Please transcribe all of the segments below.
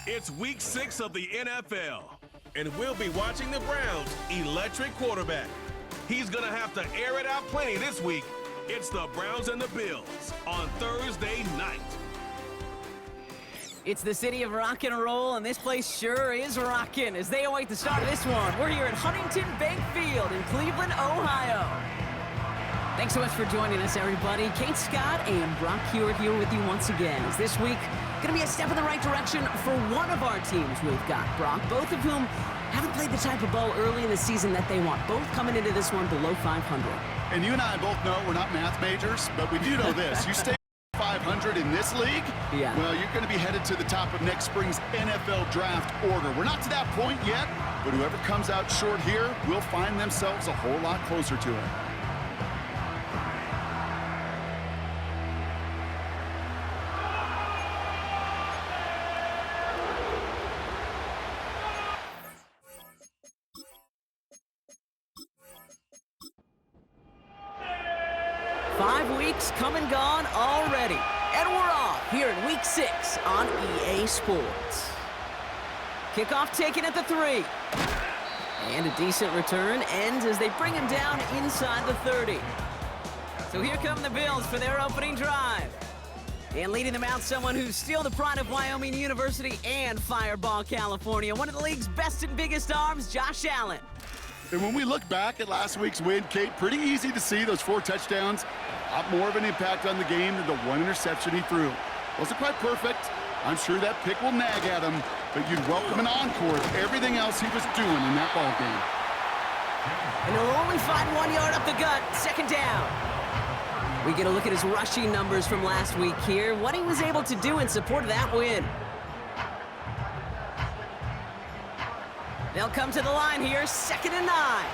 It's week 6 of the NFL, and we'll be watching the Browns' electric quarterback. He's gonna have to air it out plenty this week. It's the Browns and the Bills on Thursday night. It's the city of rock and roll, and this place sure is rocking as they await the start of this one. We're here at Huntington Bank Field in Cleveland, Ohio. Thanks so much for joining us, everybody. Kate Scott and Brock Hewitt here with you once again. As this week going to be a step in the right direction for one of our teams we've got, Brock, both of whom haven't played the type of ball early in the season that they want, both coming into this one below 500. And you and I both know we're not math majors, but we do know this. You stay 500 in this league, well, you're going to be headed to the top of next spring's NFL draft order. We're not to that point yet, but whoever comes out short here will find themselves a whole lot closer to it. Come and gone already, and we're off here in week 6 on EA Sports. Kickoff taken at the 3, and a decent return ends as they bring him down inside the 30. So here come the Bills for their opening drive, and leading them out, someone who's still the pride of Wyoming University and Fireball, California, one of the league's best and biggest arms, Josh Allen. And when we look back at last week's win, Kate, pretty easy to see those 4 touchdowns. A lot more of an impact on the game than the 1 interception he threw. Wasn't quite perfect. I'm sure that pick will nag at him, but you'd welcome an encore of everything else he was doing in that ball game. And he'll only find 1 yard up the gut, second down. We get a look at his rushing numbers from last week here, what he was able to do in support of that win. They'll come to the line here, 2nd and 9.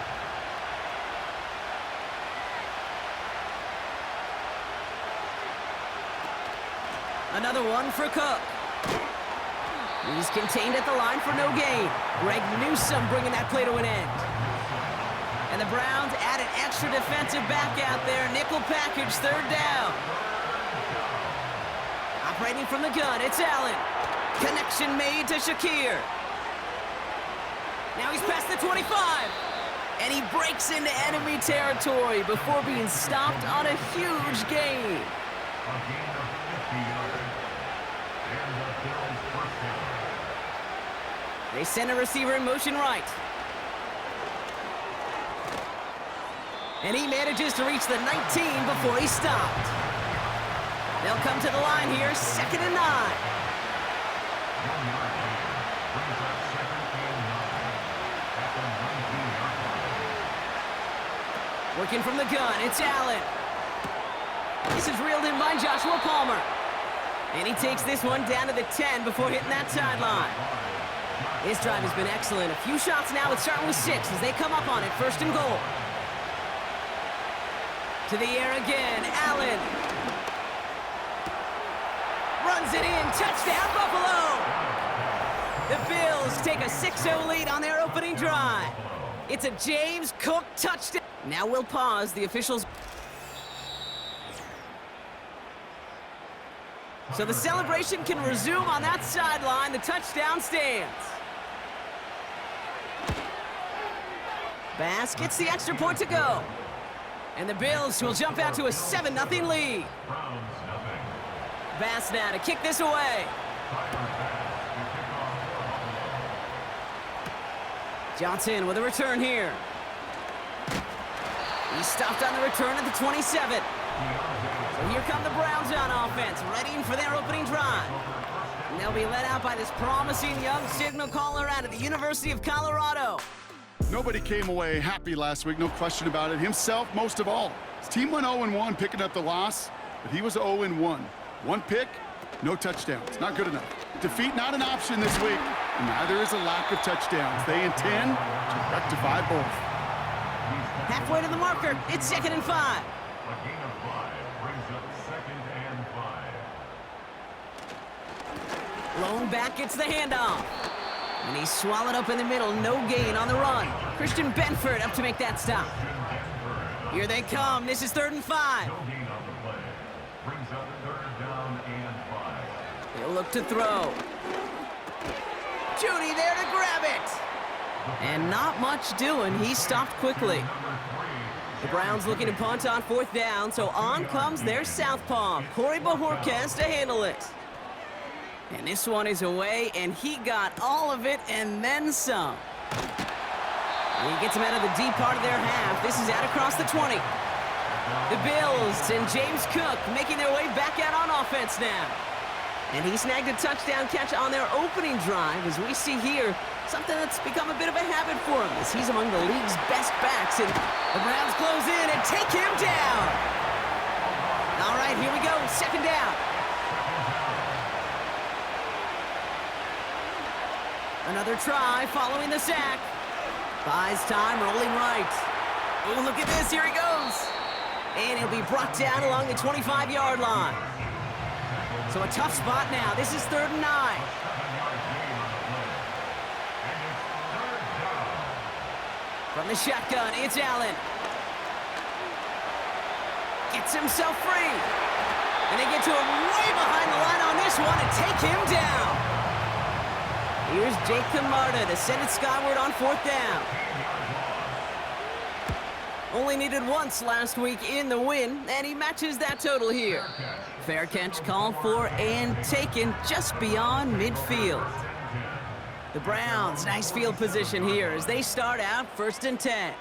Another one for Cook. He's contained at the line for no gain. Greg Newsome bringing that play to an end. And the Browns add an extra defensive back out there. Nickel package, 3rd down. Operating from the gun, it's Allen. Connection made to Shakir. Now he's past the 25. And he breaks into enemy territory before being stopped on a huge gain. They send a receiver in motion right. And he manages to reach the 19 before he stopped. They'll come to the line here, 2nd and 9. Working from the gun, it's Allen. This is reeled in by Joshua Palmer. And he takes this one down to the 10 before hitting that sideline. His drive has been excellent. A few shots now, it's starting with 6 as they come up on it, 1st and goal. To the air again, Allen. Runs it in, touchdown Buffalo! The Bills take a 6-0 lead on their opening drive. It's a James Cook touchdown. Now we'll pause, the officials. So the celebration can resume on that sideline. The touchdown stands. Bass gets the extra point to go. And the Bills will jump out to a 7-0 lead. Bass now to kick this away. Johnson with a return here. He stopped on the return at the 27. So here come the Browns on offense, readying for their opening drive. And they'll be led out by this promising young signal caller out of the University of Colorado. Nobody came away happy last week, no question about it. Himself, most of all. His team went 0-1, picking up the loss, but he was 0-1. 1 pick, no touchdowns. Not good enough. Defeat not an option this week, and neither is a lack of touchdowns. They intend to rectify both. Halfway to the marker, it's 2nd and 5. A gain of 5 brings up 2nd and 5. Lone back gets the handoff. And he's swallowed up in the middle, no gain on the run. Christian Benford up to make that stop. Here they come, this is 3rd and 5. No gain on the play. Brings up 3rd down and 5. He'll look to throw. Judy there to grab it. And not much doing. He stopped quickly. The Browns looking to punt on 4th down, so on comes their southpaw, Corey Bajorquez, to handle it. And this one is away, and he got all of it and then some. And he gets him out of the deep part of their half. This is out across the 20. The Bills and James Cook making their way back out on offense now. And he snagged a touchdown catch on their opening drive, as we see here, something that's become a bit of a habit for him, as he's among the league's best backs, and the Browns close in and take him down. All right, here we go, 2nd down. Another try following the sack. Buys time, rolling right. Oh, look at this, here he goes. And he'll be brought down along the 25-yard line. So a tough spot now. This is 3rd and 9. From the shotgun, it's Allen. Gets himself free. And they get to him way behind the line on this one and take him down. Here's Jake Camarda to send it skyward on 4th down. Only needed once last week in the win, and he matches that total here. Fair catch called for and taken just beyond midfield. The Browns, nice field position here as they start out 1st and 10.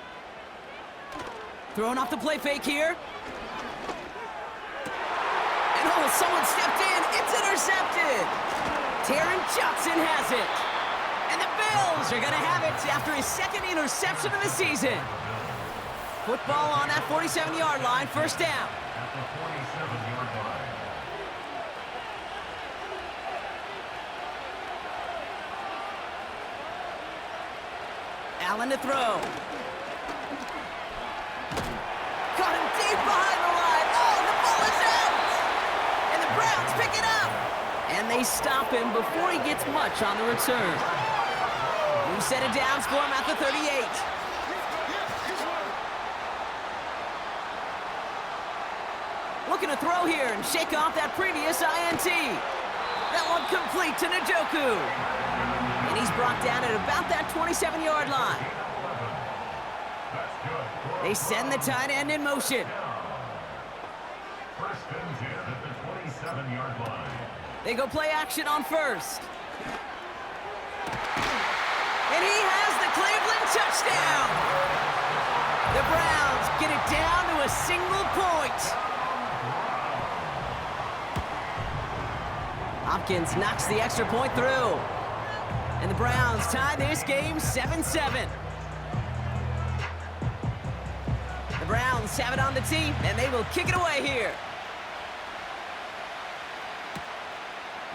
Throwing off the play fake here. And oh, someone stepped in. It's intercepted. Taron Johnson has it. And the Bills are going to have it after his 2nd interception of the season. Football on that 47-yard line, 1st down. At the 47-yard line. Allen to throw. Caught him deep behind the line. Oh, the ball is out! And the Browns pick it up. And they stop him before he gets much on the return. New set of downs for him at the 38. Looking to throw here and shake off that previous INT. That one complete to Njoku. And he's brought down at about that 27-yard line. They send the tight end in motion. 1st and 10 at the 27-yard line. They go play action on 1st. And he has the Cleveland touchdown. The Browns get it down to a single point. Hopkins knocks the extra point through. And the Browns tie this game 7-7. The Browns have it on the tee, and they will kick it away here.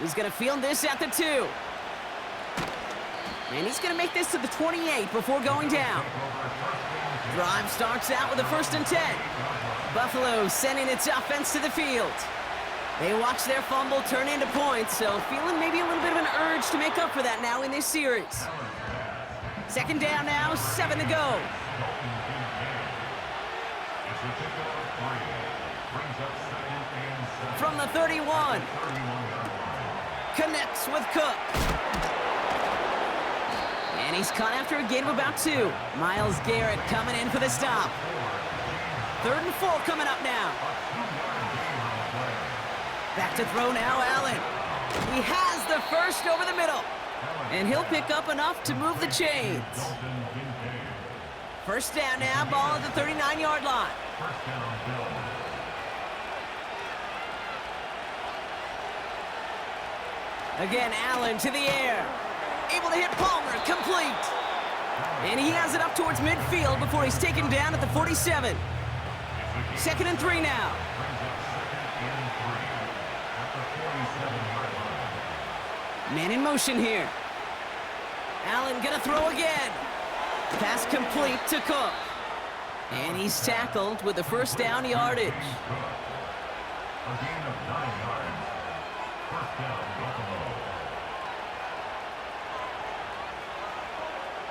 He's going to field this at the 2. And he's going to make this to the 28 before going down. Drive starts out with a 1st and 10. Buffalo sending its offense to the field. They watch their fumble turn into points, so feeling maybe a little bit of an urge to make up for that now in this series. 2nd down now, 7 to go. From the 31. Connects with Cook. And he's caught after a gain of about 2. Myles Garrett coming in for the stop. 3rd and 4 coming up now. Back to throw now, Allen. He has the 1st over the middle. And he'll pick up enough to move the chains. 1st down now, ball at the 39-yard line. Again, Allen to the air. Able to hit Palmer, complete. And he has it up towards midfield before he's taken down at the 47. 2nd and 3 now. Man in motion here. Allen gonna throw again. Pass complete to Cook. And he's tackled with the 1st down yardage. A gain of 9 yards. 1st down, Buffalo.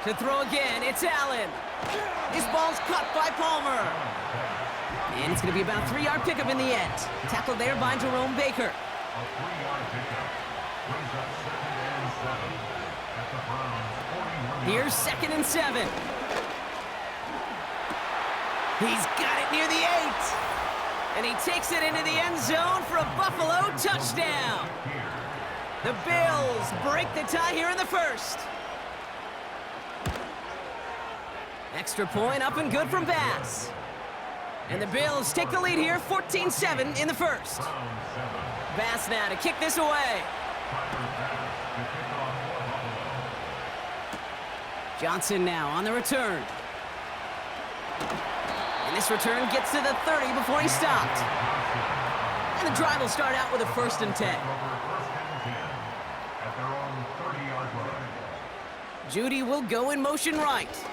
To throw again, it's Allen. This ball's caught by Palmer. And it's gonna be about a 3-yard pickup in the end. Tackled there by Jerome Baker. A 3-yard pickup. Brings up 2nd and 7 at the Here's 2nd and 7. He's got it near the 8. And he takes it into the end zone for a Buffalo touchdown. The Bills break the tie here in the first. Extra point up and good from Bass. And the Bills take the lead here, 14-7 in the first. Bass now to kick this away. Johnson now on the return. And this return gets to the 30 before he stopped. And the drive will start out with a 1st and 10. Judy will go in motion right.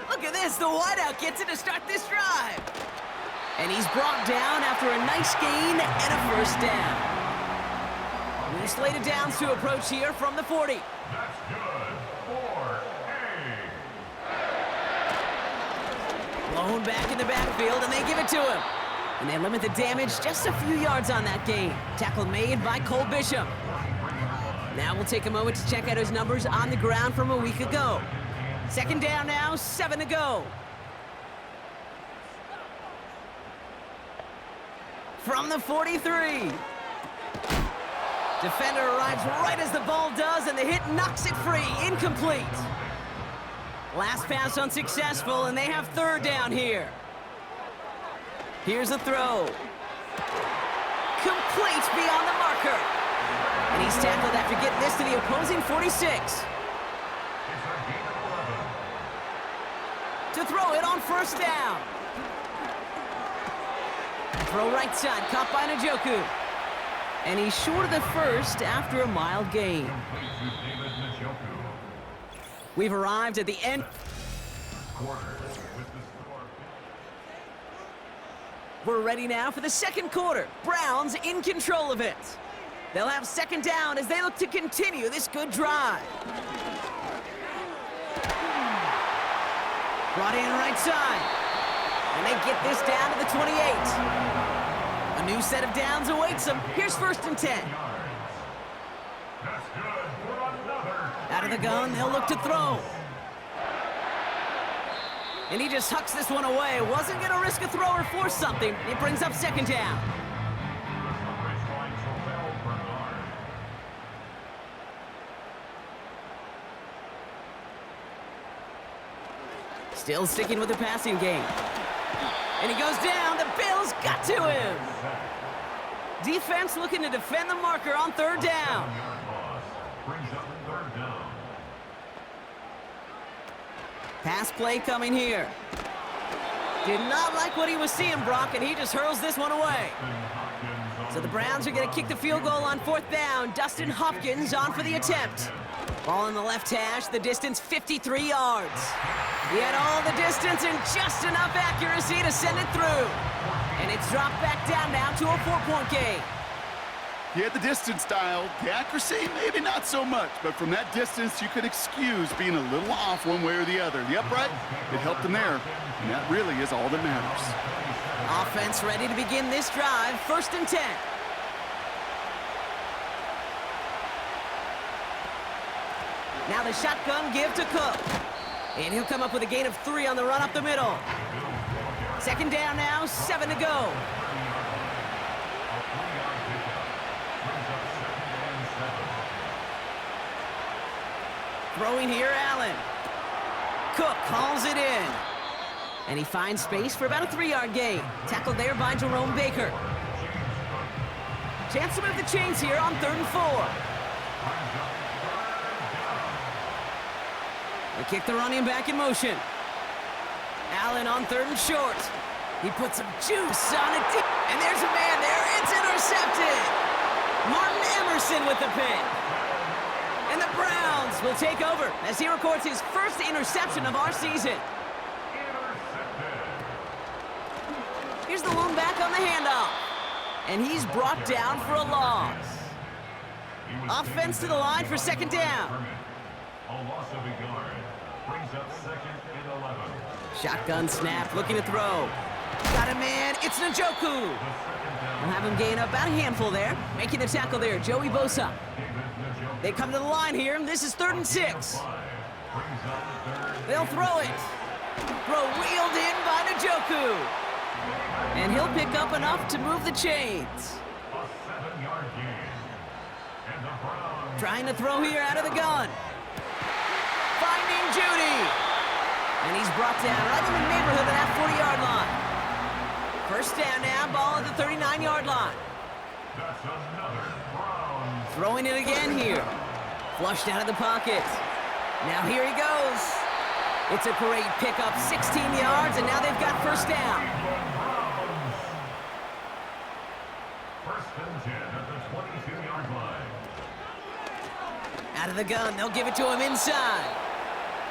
Look at this, the wideout gets it to start this drive. And he's brought down after a nice gain and a 1st down. New slated downs to approach here from the 40. That's good for A. Blown back in the backfield, and they give it to him. And they limit the damage just a few yards on that gain. Tackle made by Cole Bishop. Now we'll take a moment to check out his numbers on the ground from a week ago. 2nd down now, 7 to go. From the 43. Defender arrives right as the ball does, and the hit knocks it free. Incomplete. Last pass unsuccessful, and they have 3rd down here. Here's a throw. Complete beyond the marker. And he's tackled after getting this to the opposing 46. To throw it on 1st down. Throw right side, caught by Njoku. And he's short of the 1st after a mild gain. We've arrived at the end. We're ready now for the 2nd quarter. Browns in control of it. They'll have 2nd down as they look to continue this good drive. Brought in right side. And they get this down to the 28. A new set of downs awaits them. Here's 1st and 10. Out of the gun, they'll look to throw. And he just hucks this one away. Wasn't going to risk a throw or force something. It brings up 2nd down. Still sticking with the passing game. And he goes down. The Bills got to him. Defense looking to defend the marker on 3rd down. Pass play coming here. Did not like what he was seeing, Brock, and he just hurls this one away. So the Browns are going to kick the field goal on 4th down. Dustin Hopkins on for the attempt. Ball in the left hash, the distance 53 yards. He had all the distance and just enough accuracy to send it through. And it's dropped back down now to a 4-point game. He had the distance dialed. The accuracy, maybe not so much. But from that distance, you could excuse being a little off one way or the other. The upright, it helped him there. And that really is all that matters. Offense ready to begin this drive. 1st and 10. Now the shotgun give to Cook. And he'll come up with a gain of 3 on the run up the middle. 2nd down now, 7 to go. Throwing here, Allen. Cook calls it in. And he finds space for about a 3-yard gain. Tackled there by Jerome Baker. Chance to move the chains here on 3rd and 4. They kick the running back in motion. Allen on 3rd and short. He puts some juice on it. And there's a man there. It's intercepted. Martin Emerson with the pick. And the Browns will take over as he records his 1st interception of our season. Here's the lone back on the handoff. And he's brought down for a loss. Offense to the line for 2nd down. A loss of a yard. Brings up 2nd and 11. Shotgun snap, looking to throw. Got a man, it's Njoku. We'll have him gain up about a handful there. Making the tackle there, Joey Bosa. They come to the line here, and this is 3rd and 6. Brings up third. They'll throw it. Throw wheeled in by Njoku. And he'll pick up enough to move the chains. A 7-yard gain. And the Browns Trying to throw here out of the gun. Finding Judy. And he's brought down right in the neighborhood of that 40-yard line. First down now, ball at the 39-yard line. That's another Browns. Throwing it again here. Flushed out of the pocket. Now here he goes. It's a great pickup, 16 yards, and now they've got first down. Browns. First and 10 at the 22-yard line. Out of the gun, they'll give it to him inside.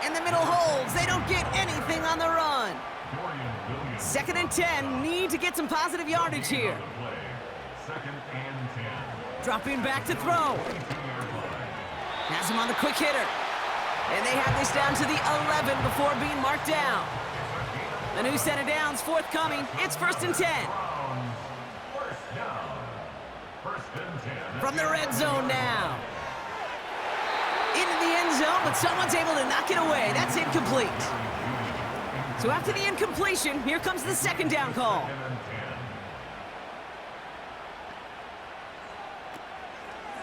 And the middle holds. They don't get anything on the run. Dorian Williams. Second and 10, need to get some positive yardage here. On the play. Second and 10. Dropping back to throw. 22-yard line. Has him on the quick hitter. And they have this down to the 11 before being marked down. A new set of downs forthcoming. It's first and 10. Browns. First down. First and 10. From the red zone now. Into the end zone, but someone's able to knock it away. That's incomplete. So after the incompletion, here comes the second down call. Second and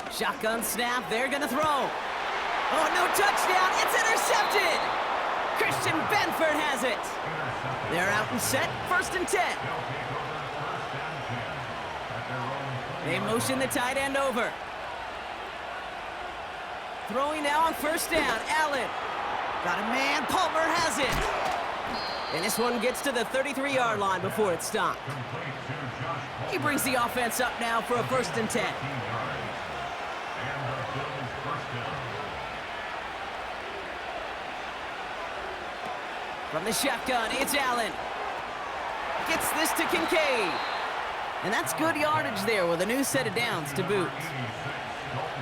10. Shotgun snap, they're gonna throw. Oh, no touchdown, it's intercepted! Christian Benford has it. They're out and set, first and 10. They'll take over first and 10 at their own 20-yard They motion the tight end over. Throwing now on first down, Allen. Got a man, Palmer has it. And this one gets to the 33-yard line before it's stopped. complete to Josh He brings the offense up now for a first and 10. 15 yards. And the Bills first down. From the shotgun, it's Allen. Gets this to Kincaid. And that's good yardage there with a new set of downs to boot.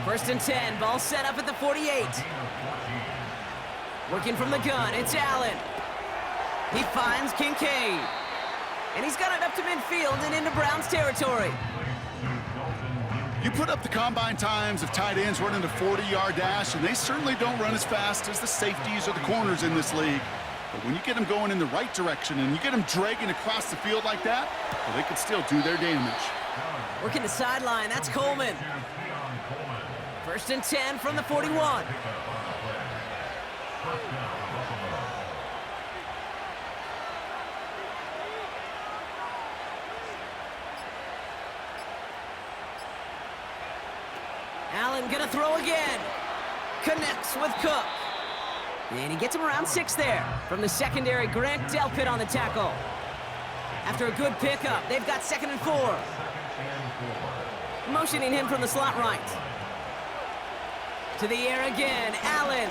First and 10, ball set up at the 48. Working from the gun, it's Allen. He finds Kincaid. And he's got it up to midfield and into Browns territory. You put up the combine times of tight ends running a 40-yard dash, and they certainly don't run as fast as the safeties or the corners in this league. But when you get them going in the right direction and you get them dragging across the field like that, well, they can still do their damage. Working the sideline, that's Coleman. First and 10 from the 41. Allen gonna throw again. Connects with Cook. And he gets him around 6 there. From the secondary, Grant Delpit on the tackle. After a good pickup, they've got second and 4. Motioning him from the slot right. To the air again, Allen.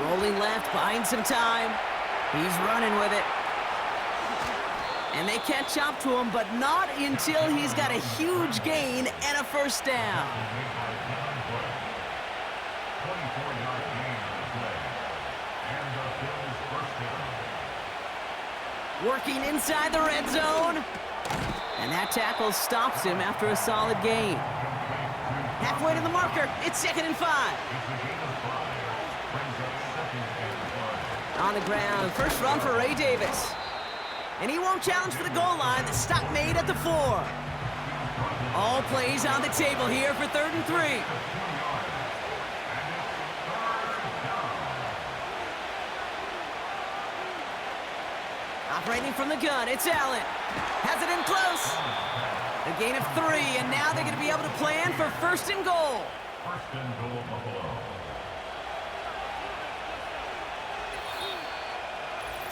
Rolling left, buying some time. He's running with it. And they catch up to him, but not until he's got a huge gain and a first down. 24-yard gain on the play. And the Bills first down. Working inside the red zone. And that tackle stops him after a solid gain. Halfway to the marker, it's second and 5. On the ground, first run for Ray Davis. And he won't challenge for the goal line. The stop made at the 4. All plays on the table here for third and 3. Operating from the gun, it's Allen. Has it in close. A gain of 3, and now they're going to be able to plan for first and goal. First and goal, Buffalo.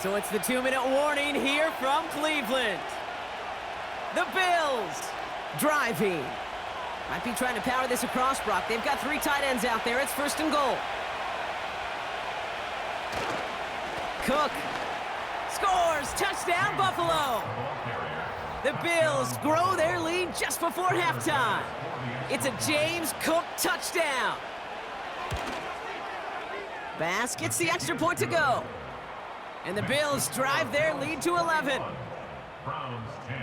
So it's the 2-minute warning here from Cleveland. The Bills driving. Might be trying to power this across, Brock. They've got 3 tight ends out there. It's first and goal. Cook scores. Touchdown, Buffalo. The Bills grow their lead just before halftime. It's a James Cook touchdown. Bass gets the extra point to go. And the Bills drive their lead to 11. Browns 10.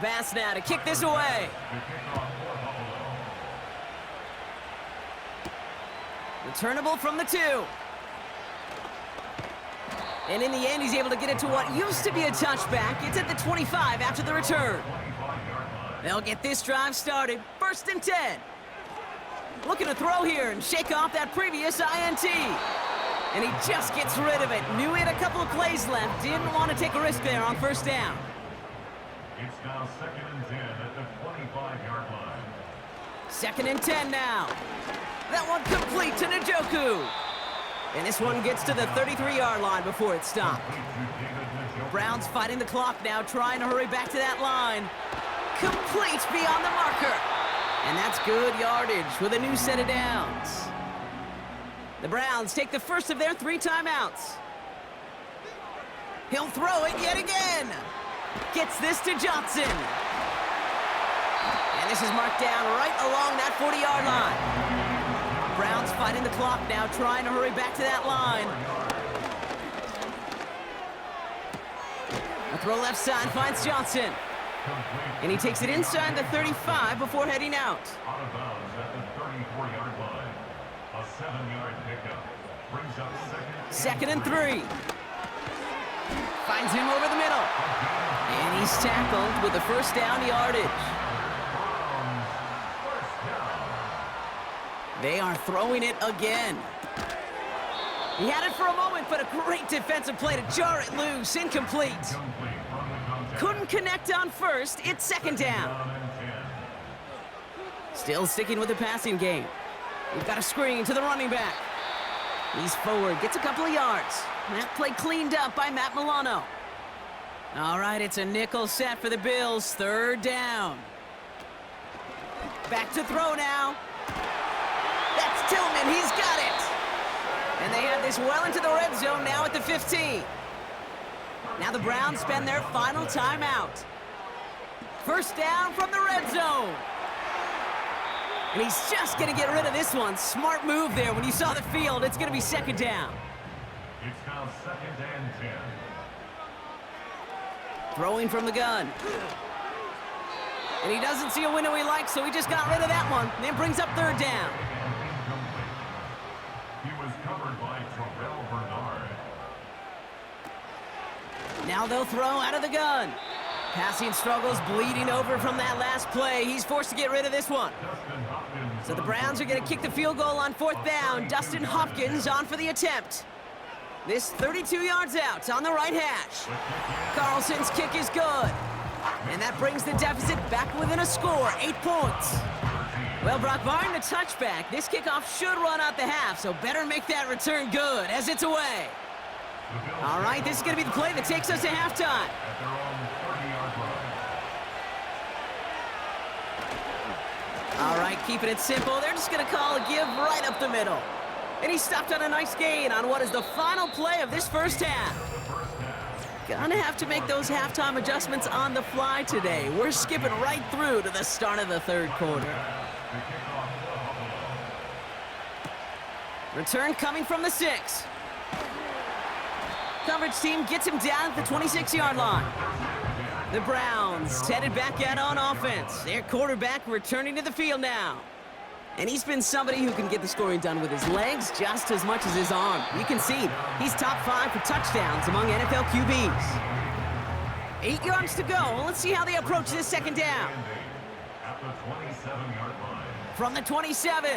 Bass now to kick this away. The kickoff for Buffalo. Returnable from the 2. And in the end, he's able to get it to what used to be a touchback. It's at the 25 after the return. They'll get this drive started. 1st and 10. Looking to throw here and shake off that previous INT. And he just gets rid of it. Knew he had a couple of plays left. Didn't want to take a risk there on 1st down. It's now 2nd and 10 at the 25-yard line. 2nd and 10 now. That one complete to Njoku. And this one gets to the 33-yard line before it stopped. Browns fighting the clock now, trying to hurry back to that line. Complete beyond the marker. And that's good yardage with a new set of downs. The Browns take the first of their 3 timeouts. He'll throw it yet again. Gets this to Johnson. And this is marked down right along that 40-yard line. Browns fighting the clock now, trying to hurry back to that line. A throw left side finds Johnson. And he takes it inside the 35 before heading out. Out of bounds at the 34-yard line. A 7-yard pickup. Brings up 2nd and 3. Finds him over the middle. And he's tackled with the 1st down yardage. They are throwing it again. He had it for a moment, but a great defensive play to jar it loose. Incomplete. Couldn't connect on 1st. It's 2nd down. Still sticking with the passing game. We've got a screen to the running back. He's forward, gets a couple of yards. That play cleaned up by Matt Milano. All right, it's a nickel set for the Bills. 3rd down. Back to throw now. That's Tillman, he's got it. And they have this well into the red zone now at the 15. Now the Browns spend their final timeout. 1st down from the red zone. And he's just going to get rid of this one. Smart move there. When you saw the field, it's going to be 2nd down. It's now 2nd and 10. Throwing from the gun. And he doesn't see a window he likes, so he just got rid of that one. Then brings up 3rd down. He was covered by Terrell Bernard. Now they'll throw out of the gun. Passing struggles bleeding over from that last play. He's forced to get rid of this one. So the Browns are going to kick the field goal on 4th down. Dustin Hopkins on for the attempt. This 32 yards out on the right hash. Carlson's kick is good. And that brings the deficit back within a score, 8 points. Well, Brock, barring the touchback, this kickoff should run out the half, so better make that return good as it's away. All right, this is going to be the play that takes us to halftime. At their own 30-yard line. All right, keeping it simple. They're just going to call a give right up the middle. And he stopped on a nice gain on what is the final play of this 1st half. Gonna have to make those halftime adjustments on the fly today. We're skipping right through to the start of the 3rd quarter. Return coming from the 6. Coverage team gets him down at the 26-yard line. The Browns headed back out on offense. Their quarterback returning to the field now. And he's been somebody who can get the scoring done with his legs just as much as his arm. You can see he's top 5 for touchdowns among NFL QBs. 8 yards to go. Let's see how they approach this 2nd down. At the 27-yard line. From the 27.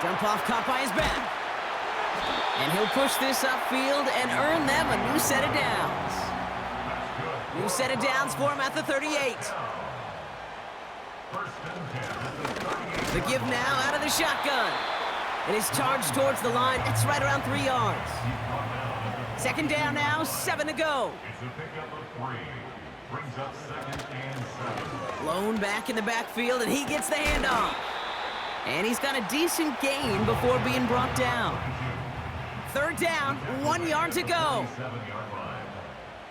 Dump off caught by his back. And he'll push this upfield and earn them a new set of downs. New set of downs for him at the 38. The give now out of the shotgun. And his charge towards the line. It's right around 3 yards. 2nd down now, 7 to go. It's a pickup of 3. Brings up 2nd and 7. Blown back in the backfield, and he gets the handoff. And he's got a decent gain before being brought down. 3rd down, 1 yard to go. 7-yard line.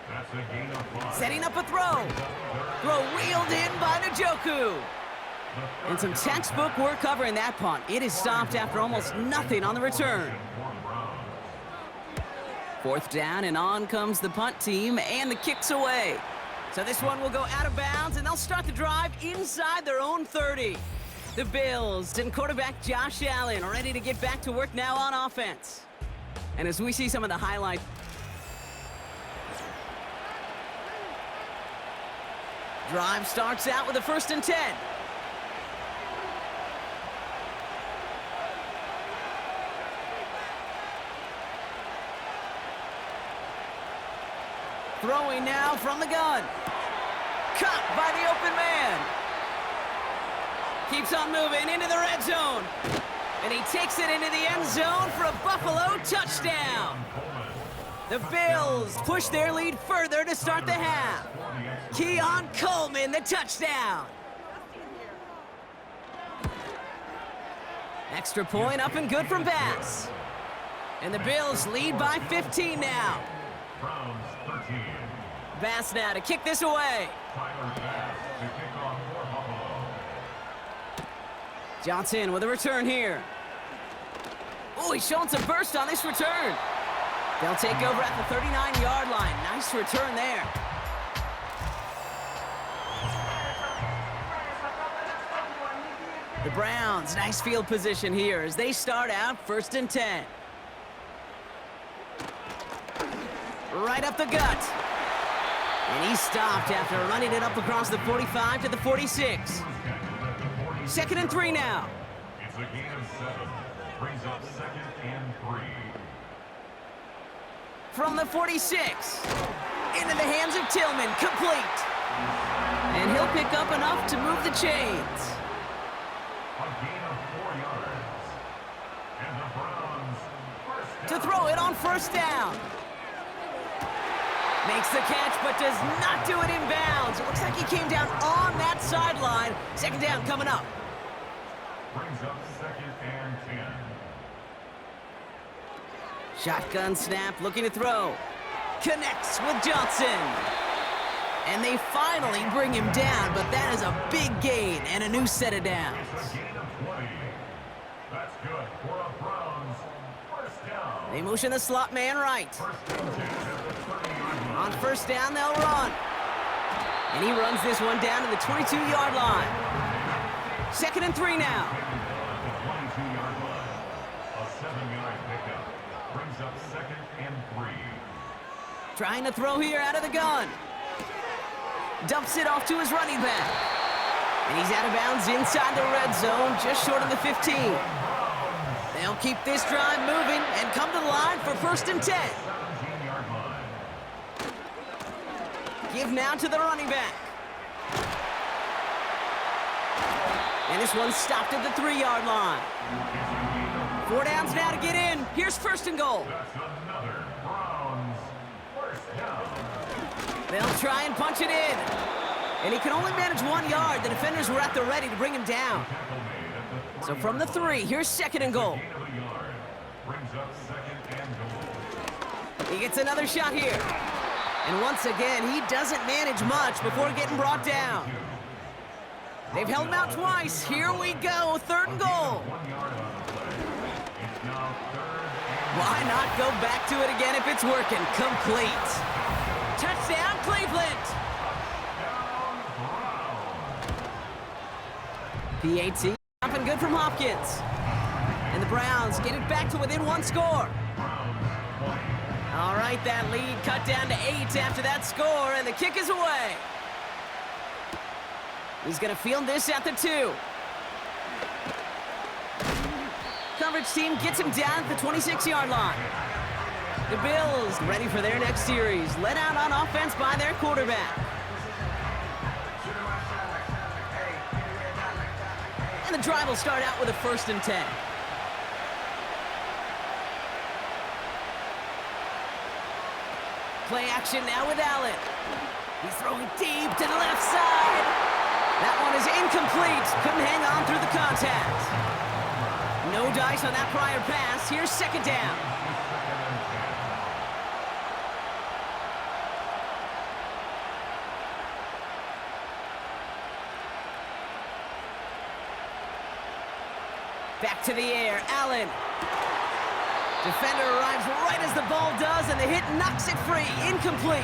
That's a gain of 5. Setting up a throw. Throw reeled in by Njoku. And some textbook work covering that punt. It is stopped after almost nothing on the return. 4th down, and on comes the punt team, and the kick's away. So this one will go out of bounds, and they'll start the drive inside their own 30. The Bills and quarterback Josh Allen are ready to get back to work now on offense. And as we see some of the highlights, drive starts out with a 1st and 10. Throwing now from the gun. Caught by the open man. Keeps on moving into the red zone. And he takes it into the end zone for a Buffalo touchdown. The Bills push their lead further to start the half. Keon Coleman, the touchdown. Extra point up and good from Bass. And the Bills lead by 15 now. Browns 13. Bass now to kick this away. Tyler Bass to kick off for Buffalo. Johnson with a return here. Oh, he's showing some burst on this return. They'll take over at the 39-yard line. Nice return there. The Browns, nice field position here as they start out 1st and 10. Right up the gut. And he stopped after running it up across the 45 to the 46. 2nd and 3 now. It's a gain of 7. Brings up 2nd and 3. From the 46. Into the hands of Tillman, complete. And he'll pick up enough to move the chains. A gain of 4 yards. And the Browns first To down. throw it on 1st down. Makes the catch, but does not do it in bounds. It looks like he came down on that sideline. 2nd down coming up. Brings up 2nd and 10. Shotgun snap, looking to throw. Connects with Johnson. And they finally bring him down, but that is a big gain and a new set of downs. It's a gain of 20. That's good for a Browns first down. They motion the slot man right. First and 10 at the 30-yard line. On 1st down, they'll run. And he runs this one down to the 22-yard line. 2nd and 3 now. At the 22-yard line. A 7-yard pickup. Brings up 2nd and 3. Trying to throw here out of the gun. Dumps it off to his running back. And he's out of bounds inside the red zone, just short of the 15. They'll keep this drive moving and come to the line for 1st and 10. 17-yard line. Give now to the running back. And this one's stopped at the 3-yard line. 4 downs now to get in. Here's 1st and goal. That's another Browns first down. They'll try and punch it in. And he can only manage 1 yard. The defenders were at the ready to bring him down. Tackle made at the So from the 3, here's 2nd and goal. gain of a yard. Brings up 2nd and goal. He gets another shot here. And once again, he doesn't manage much before getting brought down. They've held him out twice. Here we go, 3rd and goal. 1 yard on the play. It's now 3rd and Why not go back to it again if it's working? Complete. Touchdown, Cleveland. PAT up and good from Hopkins. And the Browns get it back to within 1 score. All right, that lead cut down to 8 after that score, and the kick is away. He's going to field this at the 2. Coverage team gets him down at the 26-yard line. The Bills ready for their next series, led out on offense by their quarterback. And the drive will start out with a 1st and 10. Play action now with Allen. He's throwing deep to the left side. That one is incomplete. Couldn't hang on through the contact. No dice on that prior pass. Here's 2nd down. Back to the air, Allen. Defender arrives right as the ball does, and the hit knocks it free. Incomplete.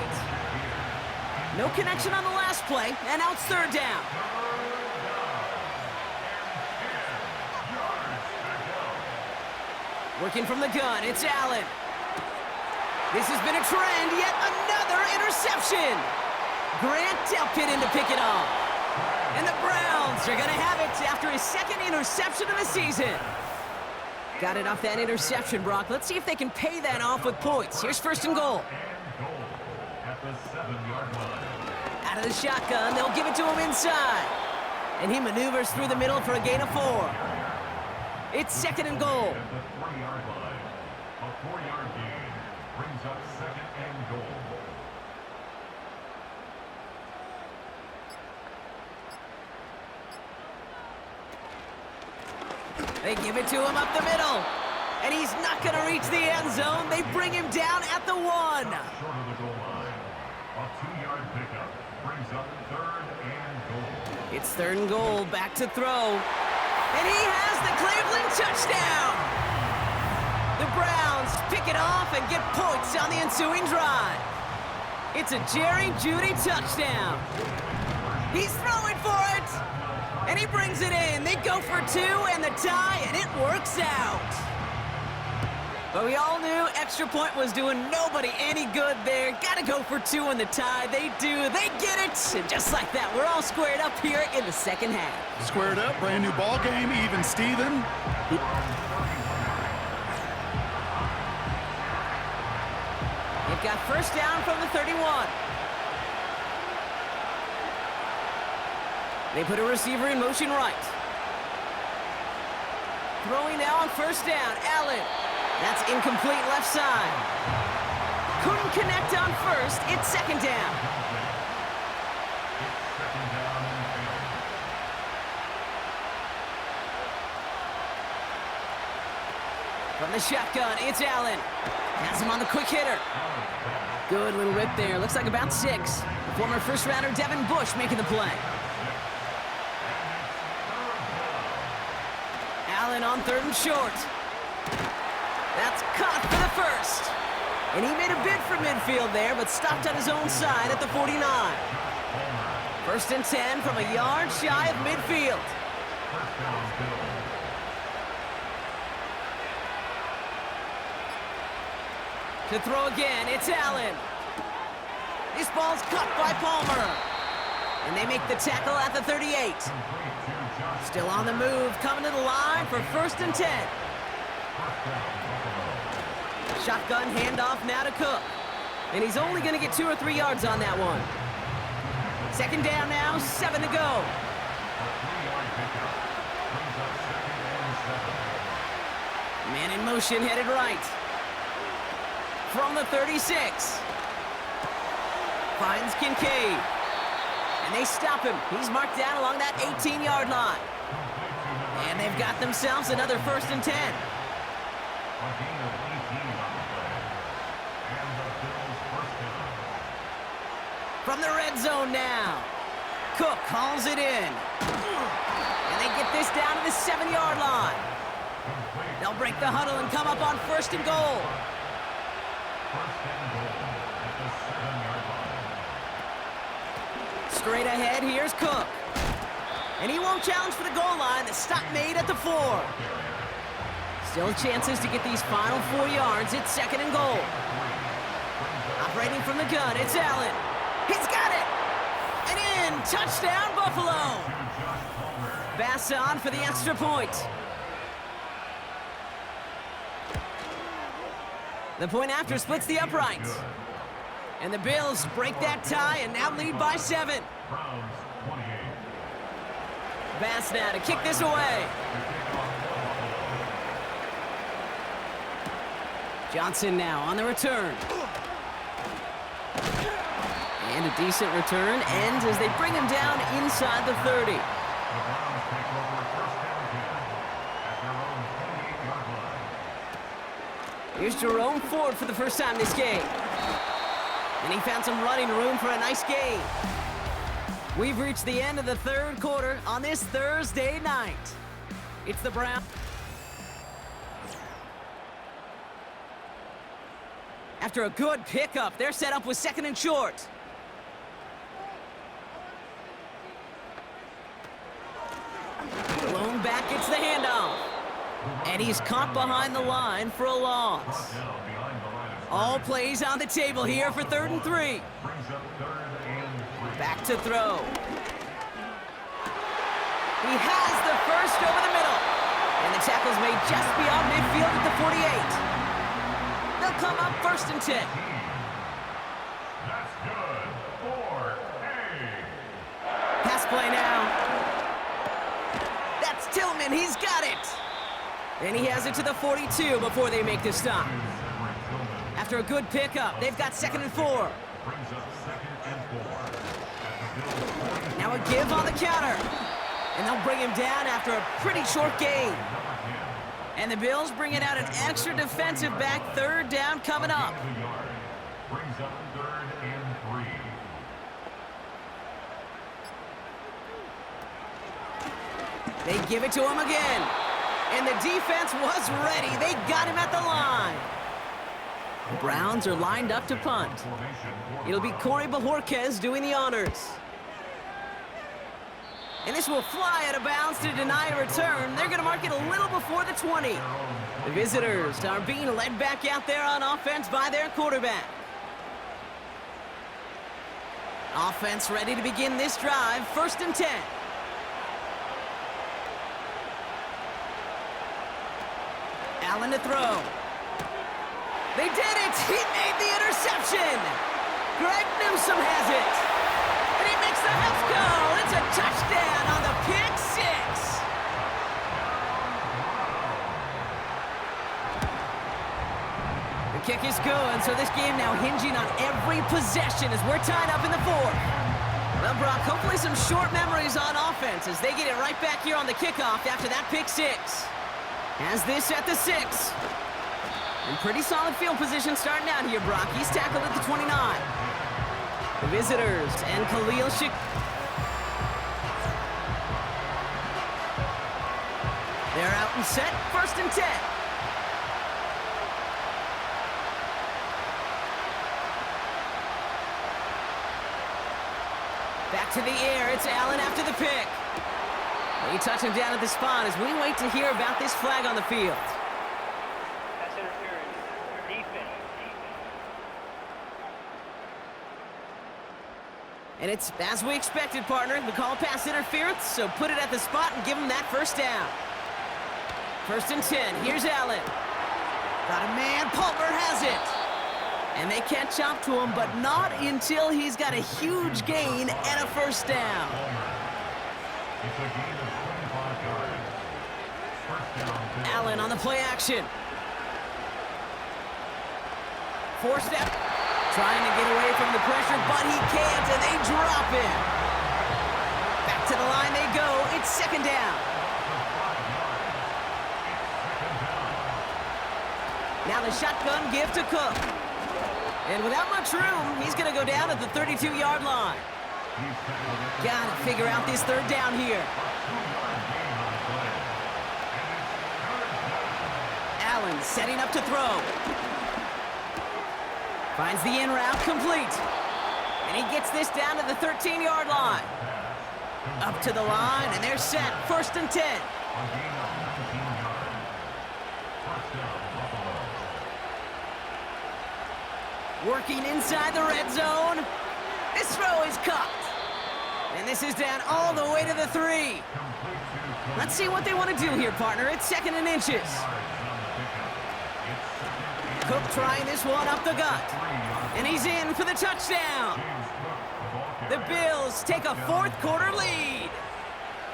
No connection on the last play, and now it's 3rd down. Working from the gun, it's Allen. This has been a trend, yet another interception. Grant Delpit in to pick it off. And the Browns are going to have it after his second interception of the season. Got it off that interception, Brock. Let's see if they can pay that off with points. Here's first and goal. At the 7-yard line. Out of the shotgun, they'll give it to him inside. And he maneuvers through the middle for a gain of 4. It's second and goal. At the 3-yard line. A 4-yard gain brings up second and goal. They give it to him up the middle. And he's not going to reach the end zone. They bring him down at the 1. Short of the goal line. A 2-yard pickup brings up third and goal. It's third and goal, back to throw. And he has the Cleveland touchdown. The Browns pick it off and get points on the ensuing drive. It's a Jerry Jeudy touchdown. He's throwing for it. And he brings it in. They go for 2 and the tie, and it works out. But we all knew extra point was doing nobody any good there. Got to go for 2 in the tie. They do. They get it. And just like that, we're all squared up here in the second half. Squared up, brand new ball game, even Steven. They've got first down from the 31. They put a receiver in motion right. Throwing now on first down, Allen. That's incomplete left side. Couldn't connect on first. It's second down. From the shotgun, it's Allen. Has him on the quick hitter. Good little rip there. Looks like about 6. Former first-rounder Devin Bush making the play. Allen on third and short. That's caught for the first. And he made a bid for midfield there, but stopped on his own side at the 49. First and 10 from a yard shy of midfield. To throw again, it's Allen. This ball's cut by Palmer. And they make the tackle at the 38. Still on the move, coming to the line for first and 10. Shotgun handoff now to Cook. And he's only going to get 2 or 3 yards on that one. Second down now, 7 to go. Man in motion, headed right. From the 36. Finds Kincaid. And they stop him. He's marked down along that 18-yard line. And they've got themselves another first and 10. From the red zone now. Cook hauls it in. And they get this down to the 7-yard line. They'll break the huddle and come up on first and goal. Straight ahead, here's Cook. And he won't challenge for the goal line. The stop made at the 4. Still chances to get these final 4 yards. It's second and goal. Operating from the gun, it's Allen. He's got it! And in! Touchdown, Buffalo! Bass on for the extra point. The point after splits the uprights. And the Bills break that tie and now lead by 7. Bass now to kick this away. Johnson now on the return. And a decent return ends as they bring him down inside the 30. Here's Jerome Ford for the first time this game. And he found some running room for a nice gain. We've reached the end of the third quarter on this Thursday night. It's the Browns. After a good pickup, they're set up with second and short. Blown back gets the handoff. And he's caught behind the line for a loss. All plays on the table here for 3rd and 3. Brings up 3rd and 3. Back to throw. He has the first over the middle. And the tackle's made just beyond midfield at the 48. They'll come up 1st and 10. That's good. 4A. Pass play now. That's Tillman. He's got it. And he has it to the 42 before they make the stop. After a good pickup, they've got 2nd and 4. Brings up 2nd and 4. Now a give on the counter. And they'll bring him down after a pretty short gain. And the Bills bringing out an extra defensive back. 3rd down coming up. Brings up 3rd and 3. They give it to him again. And the defense was ready. They got him at the line. The Browns are lined up to punt. It'll be Corey Bajorquez doing the honors. And this will fly out of bounds to deny a return. They're going to mark it a little before the 20. The visitors are being led back out there on offense by their quarterback. Offense ready to begin this drive. 1st and 10. Allen to throw. They did it! He made the interception! Greg Newsome has it! And he makes the house go! It's a touchdown on the pick 6! The kick is good, so this game now hinging on every possession as we're tied up in the 4th. Well, Brock, hopefully some short memories on offense as they get it right back here on the kickoff after that pick 6. Has this at the 6. And pretty solid field position starting out here, Brock. He's tackled at the 29. The visitors and Khalil Shik. They're out and set. 1st and 10. Back to the air. It's Allen after the pick. They touch him down at the spot as we wait to hear about this flag on the field. And it's as we expected, partner. The call pass interference, so put it at the spot and give him that 1st down. 1st and 10. Here's Allen. Got a man. Palmer has it. And they catch up to him, but not until he's got a huge gain and a 1st down. It's a gain of 25 yards. 1st down. Allen on the play action. 4-step. Trying to get away from the pressure, but he can't, and they drop him. Back to the line they go. It's 2nd down. Now the shotgun give to Cook. And without much room, he's going to go down at the 32-yard line. Got to figure out this 3rd down here. Allen setting up to throw. Finds the in route complete. And he gets this down to the 13-yard line. Up to the line, and they're set. 1st and 10. Working inside the red zone. This throw is caught. And this is down all the way to the 3. Let's see what they want to do here, partner. It's 2nd and inches. Cook trying this one up the gut. And he's in for the touchdown. The Bills take a 4th quarter lead.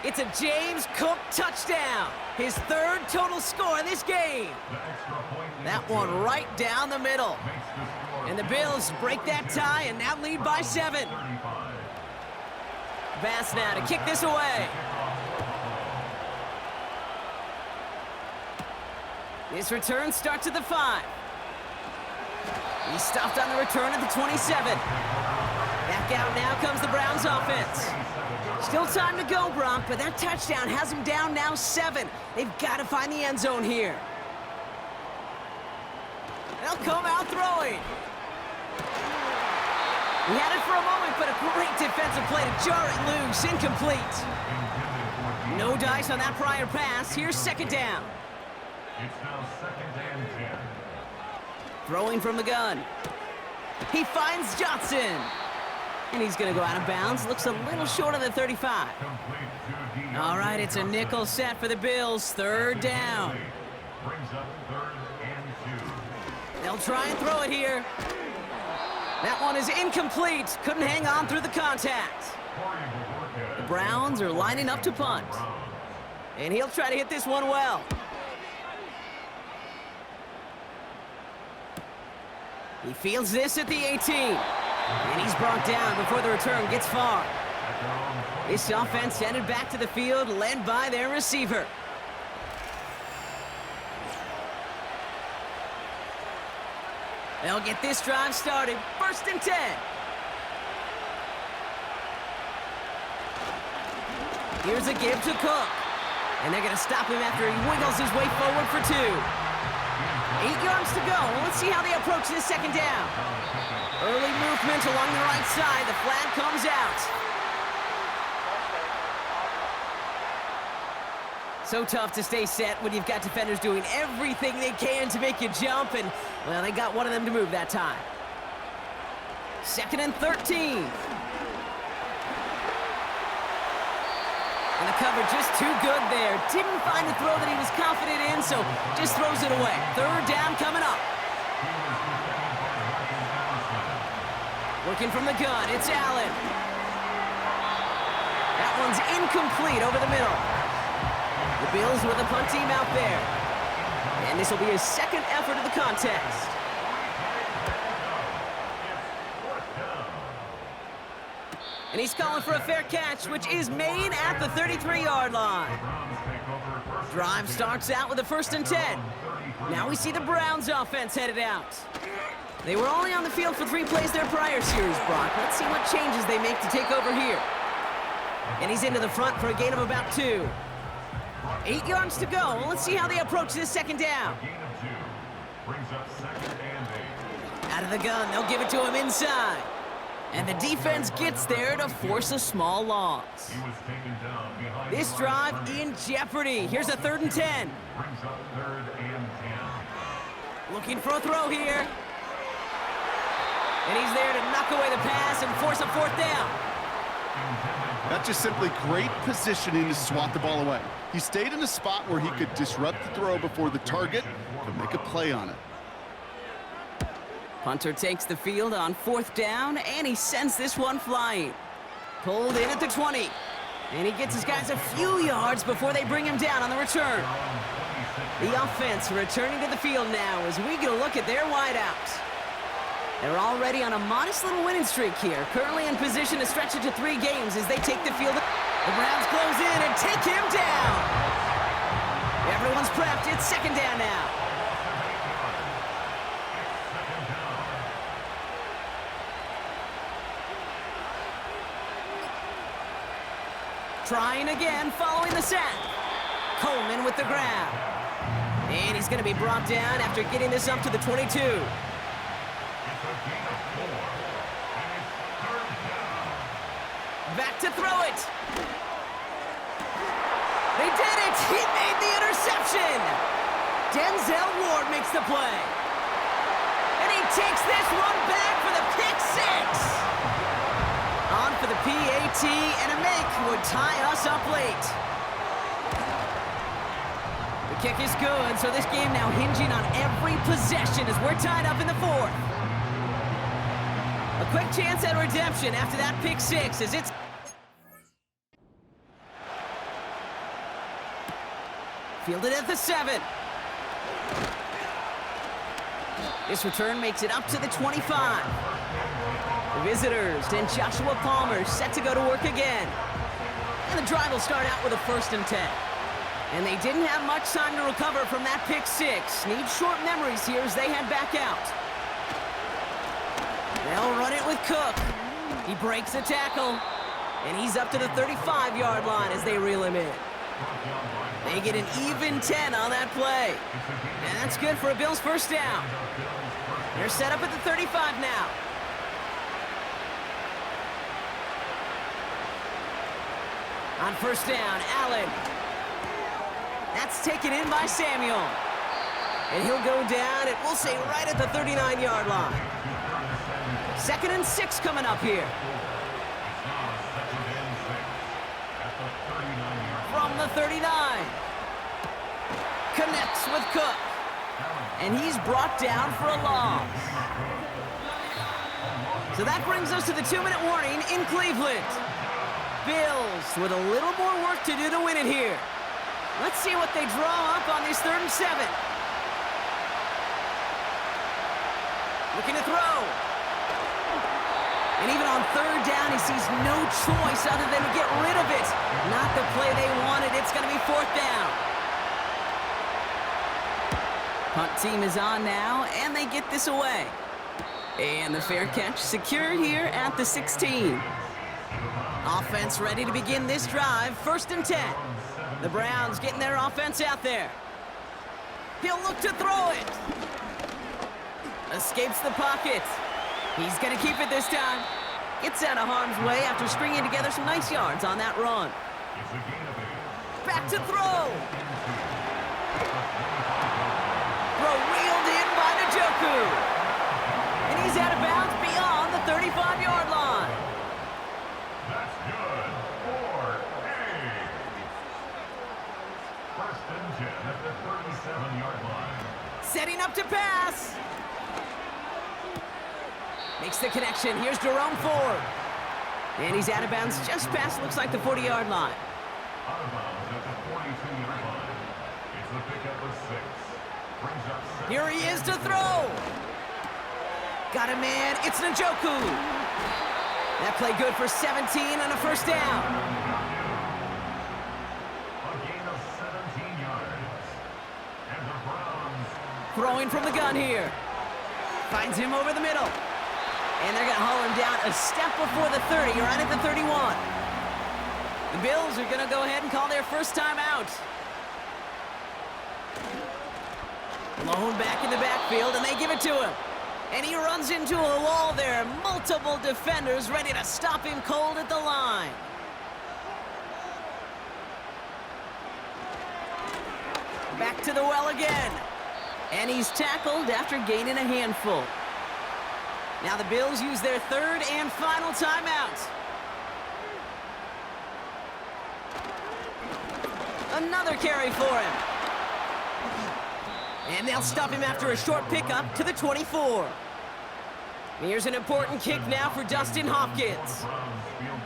It's a James Cook touchdown. His 3rd total score in this game. That one right down the middle. And the Bills break that tie and now lead by 7. Bass now to kick this away. His return starts at the 5. He stopped on the return at the 27. Back out now comes the Browns offense. Still time to go, Brock, but that touchdown has them down now 7. They've got to find the end zone here. They'll come out throwing. He had it for a moment, but a great defensive play to jar it loose. Incomplete. No dice on that prior pass. Here's 2nd down. It's now 2nd and 10. Throwing from the gun. He finds Johnson. And he's going to go out of bounds. Looks a little short of the 35. All right, it's a nickel set for the Bills. Third down. Brings up 3rd and 2. They'll try and throw it here. That one is incomplete. Couldn't hang on through the contact. The Browns are lining up to punt. And he'll try to hit this one well. He fields this at the 18. And he's brought down before the return gets far. This offense headed back to the field, led by their receiver. They'll get this drive started. 1st and 10. Here's a give to Cook. And they're going to stop him after he wiggles his way forward for 2. 8 yards to go. Let's see how they approach this 2nd down. Early movement along the right side. The flag comes out. So tough to stay set when you've got defenders doing everything they can to make you jump, and, well, they got one of them to move that time. 2nd and 13. And the cover just too good there. Didn't find the throw that he was confident in, so just throws it away. 3rd down coming up. Working from the gun, it's Allen. That one's incomplete over the middle. The Bills with a punt team out there. And this will be his 2nd effort of the contest. And he's calling for a fair catch, which is made at the 33-yard line. Drive starts out with a 1st and 10. Now we see the Browns offense headed out. They were only on the field for 3 plays their prior series, Brock. Let's see what changes they make to take over here. And he's into the front for a gain of about 2. 8 yards to go. Let's see how they approach this 2nd down. Out of the gun, they'll give it to him inside. And the defense gets there to force a small loss. This drive in jeopardy. Here's a 3rd and 10. Looking for a throw here. And he's there to knock away the pass and force a 4th down. That's just simply great positioning to swat the ball away. He stayed in a spot where he could disrupt the throw before the target could make a play on it. Punter takes the field on 4th down, and he sends this one flying. Pulled in at the 20. And he gets his guys a few yards before they bring him down on the return. The offense returning to the field now as we get a look at their wideouts. They're already on a modest little winning streak here, currently in position to stretch it to 3 games as they take the field. The Browns close in and take him down. Everyone's prepped. It's 2nd down now. Trying again, following the sack. Coleman with the grab. And he's going to be brought down after getting this up to the 22. Back to throw it. They did it. He made the interception. Denzel Ward makes the play. And he takes this one back for the pick 6. On for the PAT, and a make would tie us up late. The kick is good, so this game now hinging on every possession as we're tied up in the 4th. A quick chance at redemption after that pick 6 as it's... Fielded at the 7. This return makes it up to the 25. The visitors and Joshua Palmer set to go to work again. And the drive will start out with a 1st and 10. And they didn't have much time to recover from that pick 6. Need short memories here as they head back out. They'll run it with Cook. He breaks a tackle. And he's up to the 35-yard line as they reel him in. They get an even 10 on that play. And that's good for a Bills 1st down. They're set up at the 35 now. On 1st down, Allen. That's taken in by Samuel. And he'll go down at, We'll say right at the 39-yard line. 2nd and 6 coming up here. From the 39. Connects with Cook. And he's brought down for a loss. So that brings us to the 2-minute warning in Cleveland. Bills with a little more work to do to win it here. Let's see what they draw up on this 3rd and 7. Looking to throw. And even on 3rd down, he sees no choice other than to get rid of it. Not the play they wanted. It's going to be 4th down. Punt team is on now, and they get this away. And the fair catch secured here at the 16. Offense ready to begin this drive. 1st and 10. The Browns getting their offense out there. He'll look to throw it. Escapes the pocket. He's going to keep it this time. Gets out of harm's way after stringing together some nice yards on that run. Back to throw. Throw reeled in by Njoku. And he's out of bounds beyond the 35-yard line. That's good for a 1st and 10 at the 37-yard line. Setting up to pass. Makes the connection. Here's Jerome Ford. And he's out of bounds just past, looks like, the 40-yard line. Out of bounds at the 42-yard line. It's the pickup of 6. Brings up 7. Here he is to throw. Got a man. It's Njoku. That play good for 17 on a 1st down. A gain of 17 yards. And the Browns Throwing from the gun here. Finds him over the middle. And they're going to haul him down a step before the 30, right at the 31. The Bills are going to go ahead and call their first time out. Blown back in the backfield, and they give it to him. And he runs into a wall there. Multiple defenders ready to stop him cold at the line. Back to the well again. And he's tackled after gaining a handful. Now the Bills use their 3rd and final timeout. Another carry for him. And they'll stop him after a short pickup to the 24. Here's an important kick now for Dustin Hopkins.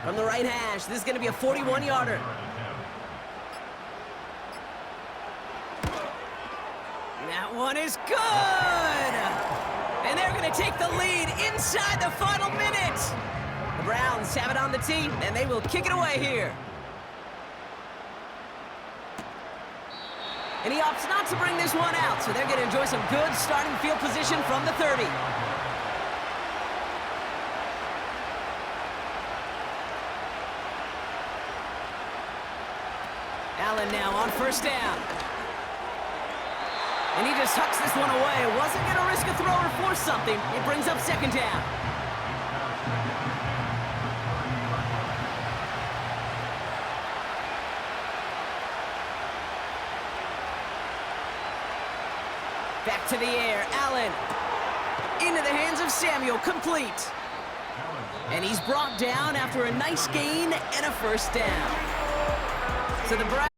From the right hash, this is going to be a 41-yarder. That one is good! And they're going to take the lead inside the final minute. The Browns have it on the tee, and they will kick it away here. And he opts not to bring this one out, so they're going to enjoy some good starting field position from the 30. Allen now on 1st down. And he just hucks this one away. Wasn't going to risk a throw or force something. It brings up 2nd down. Back to the air. Allen. Into the hands of Samuel. Complete. And he's brought down after a nice gain and a 1st down. So the Browns